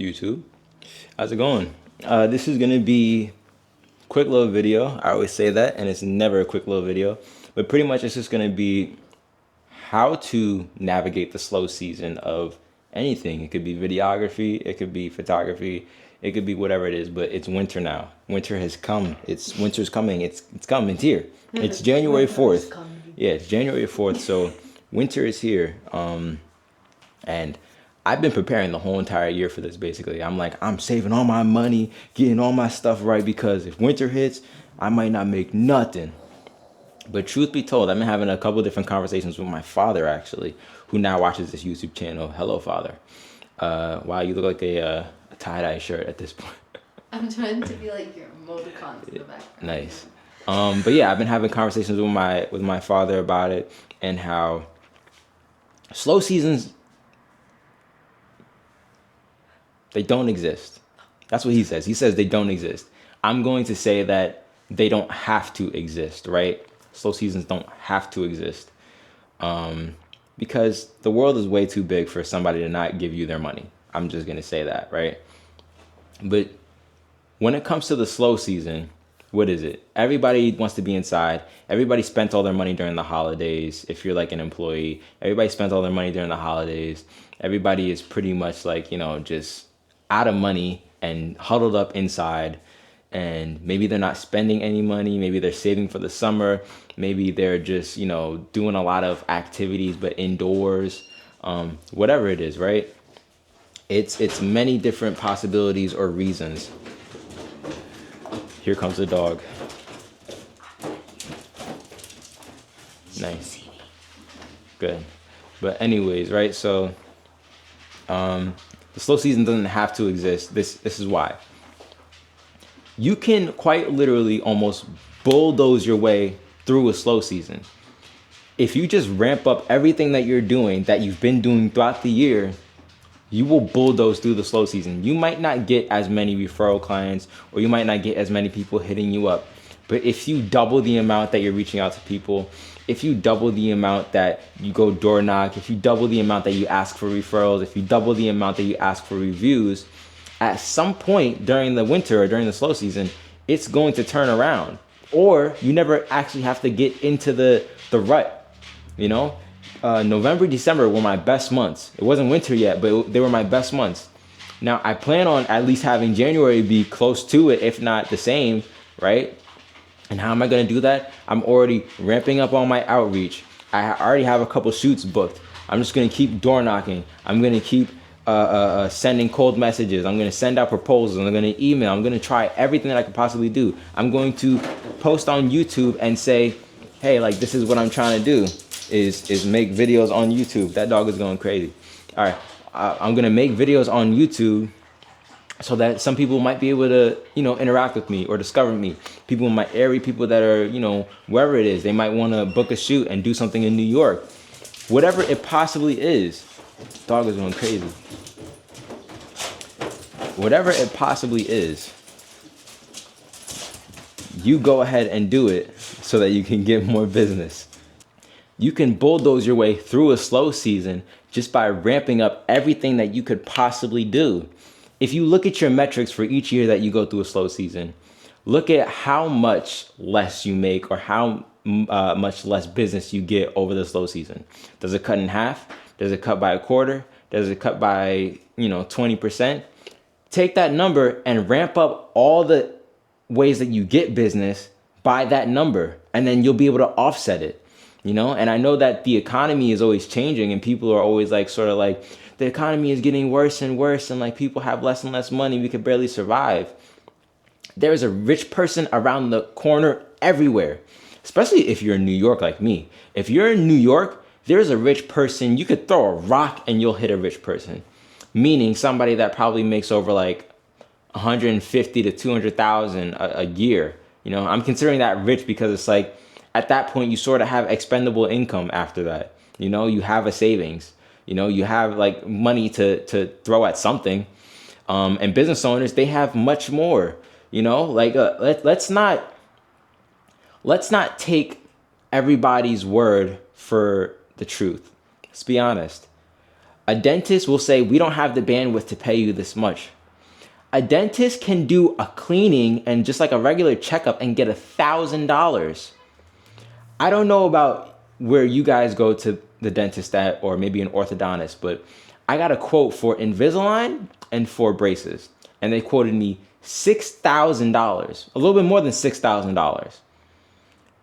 YouTube. How's it going? This is gonna be a quick little video. I always say that, and it's never a quick little video. But pretty much it's just gonna be how to navigate the slow season of anything. It could be videography, it could be photography, it could be whatever it is, but it's winter now. Winter has come. Winter's coming. It's coming. It's here. It's January 4th. Yeah, it's January 4th. So winter is here. And I've been preparing the whole entire year for this basically. I'm saving all my money, getting all my stuff right because if winter hits, I might not make nothing. But truth be told, I've been having a couple different conversations with my father actually, who now watches this YouTube channel. Hello, father. Wow, you look like a tie-dye shirt at this point. I'm trying to be like your emoticons in the background. Nice. But yeah, I've been having conversations with my father about it and how slow seasons, they don't exist. That's what he says. He says they don't exist. I'm going to say that they don't have to exist, right? Slow seasons don't have to exist. Because the world is way too big for somebody to not give you their money. I'm just going to say that, right? But when it comes to the slow season, what is it? Everybody wants to be inside. Everybody spent all their money during the holidays. If you're like an employee, everybody spent all their money during the holidays. Everybody is pretty much like, just out of money and huddled up inside. And maybe they're not spending any money. Maybe they're saving for the summer. Maybe they're just, doing a lot of activities, but indoors, whatever it is, right? It's many different possibilities or reasons. Here comes the dog. Nice. Good. But anyways, right? So the slow season doesn't have to exist. This is why. You can quite literally almost bulldoze your way through a slow season. If you just ramp up everything that you're doing, that you've been doing throughout the year, you will bulldoze through the slow season. You might not get as many referral clients, or you might not get as many people hitting you up. But if you double the amount that you're reaching out to people, if you double the amount that you go door knock, if you double the amount that you ask for referrals, if you double the amount that you ask for reviews, at some point during the winter or during the slow season, it's going to turn around. Or you never actually have to get into the rut, November, December were my best months. It wasn't winter yet, but they were my best months. Now, I plan on at least having January be close to it, if not the same, right? And how am I going to do that? I'm already ramping up on my outreach. I already have a couple shoots booked. I'm just going to keep door knocking. I'm going to keep sending cold messages. I'm going to send out proposals. I'm going to email. I'm going to try everything that I could possibly do. I'm going to post on YouTube and say, hey, this is what I'm trying to do. Is make videos on YouTube. That dog is going crazy. All right, I'm gonna make videos on YouTube so that some people might be able to, interact with me or discover me. People in my area, people that are, wherever it is, they might want to book a shoot and do something in New York. Whatever it possibly is, dog is going crazy. Whatever it possibly is, you go ahead and do it so that you can get more business. You can bulldoze your way through a slow season just by ramping up everything that you could possibly do. If you look at your metrics for each year that you go through a slow season, look at how much less you make or how much less business you get over the slow season. Does it cut in half? Does it cut by a quarter? Does it cut by, 20%? Take that number and ramp up all the ways that you get business by that number, and then you'll be able to offset it. And I know that the economy is always changing and people are always the economy is getting worse and worse and people have less and less money. We could barely survive. There is a rich person around the corner everywhere, especially if you're in New York like me. If you're in New York, there's a rich person. You could throw a rock and you'll hit a rich person, meaning somebody that probably makes over 150 to 200,000 a year. I'm considering that rich because it's at that point, you sort of have expendable income after that. You have a savings. You have money to throw at something. And business owners, they have much more. Let's not take everybody's word for the truth. Let's be honest. A dentist will say, we don't have the bandwidth to pay you this much. A dentist can do a cleaning and just like a regular checkup and get $1,000. I don't know about where you guys go to the dentist at, or maybe an orthodontist, but I got a quote for Invisalign and for braces, and they quoted me $6,000, a little bit more than $6,000.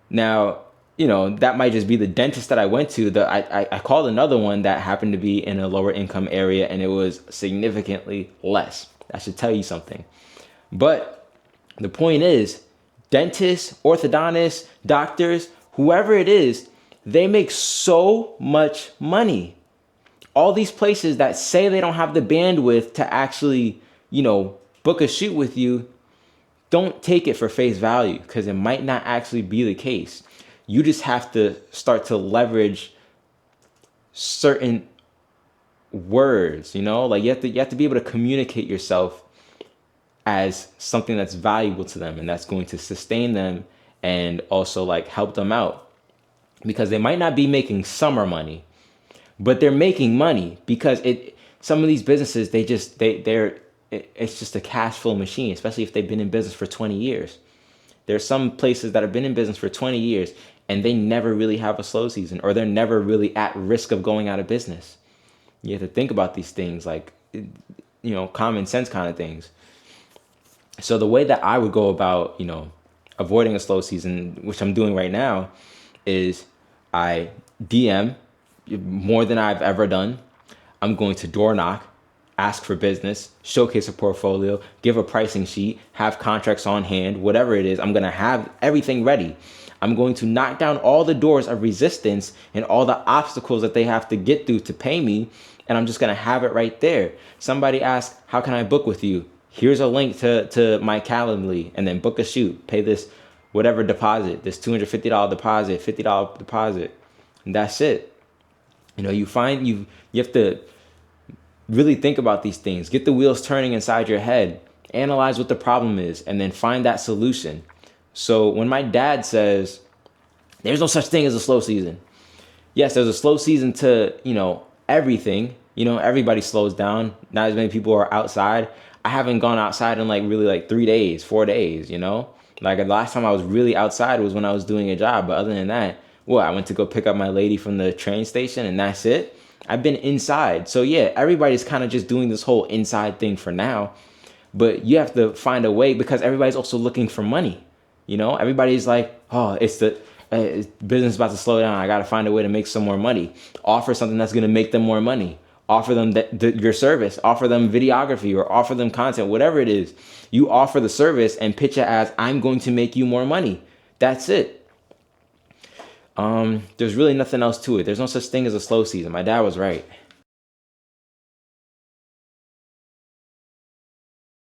Now, that might just be the dentist that I went to. I called another one that happened to be in a lower income area, and it was significantly less. That should tell you something. But the point is, dentists, orthodontists, doctors, whoever it is, they make so much money. All these places that say they don't have the bandwidth to actually, book a shoot with you, don't take it for face value, because it might not actually be the case. You just have to start to leverage certain words, like you have to be able to communicate yourself as something that's valuable to them and that's going to sustain them and also like help them out, because they might not be making summer money, but they're making money because some of these businesses, it's just a cash flow machine, especially if they've been in business for 20 years. There's some places that have been in business for 20 years and they never really have a slow season, or they're never really at risk of going out of business. You have to think about these things like, common sense kind of things. So the way that I would go about, avoiding a slow season, which I'm doing right now, is I DM more than I've ever done. I'm going to door knock, ask for business, showcase a portfolio, give a pricing sheet, have contracts on hand, whatever it is. I'm going to have everything ready. I'm going to knock down all the doors of resistance and all the obstacles that they have to get through to pay me. And I'm just going to have it right there. Somebody asks, how can I book with you? Here's a link to my Calendly, and then book a shoot. Pay this whatever deposit, this $250 deposit, $50 deposit. And that's it. You have to really think about these things. Get the wheels turning inside your head. Analyze what the problem is, and then find that solution. So when my dad says, there's no such thing as a slow season. Yes, there's a slow season to, everything. Everybody slows down. Not as many people are outside. I haven't gone outside in really 3 days, 4 days, Like the last time I was really outside was when I was doing a job. But other than that, I went to go pick up my lady from the train station, and that's it. I've been inside. So yeah, everybody's kind of just doing this whole inside thing for now. But you have to find a way, because everybody's also looking for money. Everybody's like, oh, it's business about to slow down. I got to find a way to make some more money. Offer something that's going to make them more money. Offer them your service. Offer them videography, or offer them content, whatever it is. You offer the service and pitch it as, I'm going to make you more money. That's it. There's really nothing else to it. There's no such thing as a slow season. My dad was right.